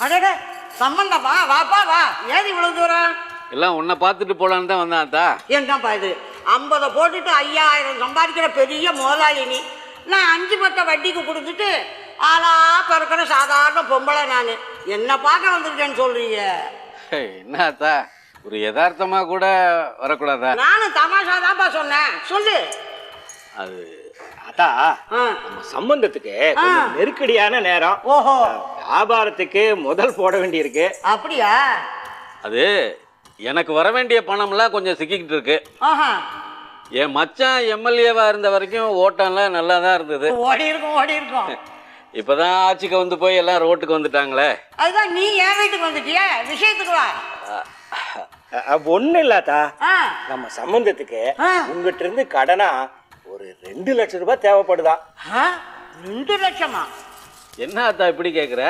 அடடே சம்பந்தப்பா வாப்பா வா. ஏது இவ்வளவு தூரம்? எல்லாம் உன்னை பார்த்துட்டு போலான்னு தான் வந்தான் அத்தா. என்னப்பா இது 50 போட்டுட்டு 5000 சம்பாதிக்கிற பெரிய முதலாளி நீ. நான் 5 பத்த வட்டிக்கு கொடுத்துட்டு ஆளா பிறக்கிற சாதாரண பொம்பளை நான். என்ன பார்க்க வந்திருக்கேன்னு சொல்றீங்க? என்ன அத்தா, ஒரு யதார்த்தமா கூட வரக்கூடாதா? நானும் தமாஷாதான்ப்பா சொன்னேன். சொல்லு. அது அதா நம்ம சம்பந்தத்துக்கு கொஞ்சம் நெருக்கடியான நேரம். ஓஹோ, வியாபாரத்துக்கு முதல் போட வேண்டியிருக்கு. அப்படியா? அது எனக்கு வர வேண்டிய பணம்லாம் கொஞ்சம் சிக்கிக்கிட்டு இருக்கு. ஆஹா, என் மச்சான் எம்எல்ஏவா இருந்த வரைக்கும் ஓட்டம்லாம் நல்லா தான் இருந்தது. ஓடி இருக்கும். இப்பதான் ஆட்சிக்கு வந்து போய் எல்லாம் ரோட்டுக்கு வந்துட்டாங்களே. அதுதான் நீ என் வீட்டுக்கு வந்துட்டிய. விஷயத்துக்கு வா. ஒண்ணு இல்லாதா, ஆ, நம்ம சம்பந்தத்துக்கு ஆ. உங்ககிட்ட இருந்து கடனா ஒரு 2 லட்சம் ரூபாய் தேவைப்படுதா. 2 லட்சமா? என்ன அத்தா இப்படி கேட்குற?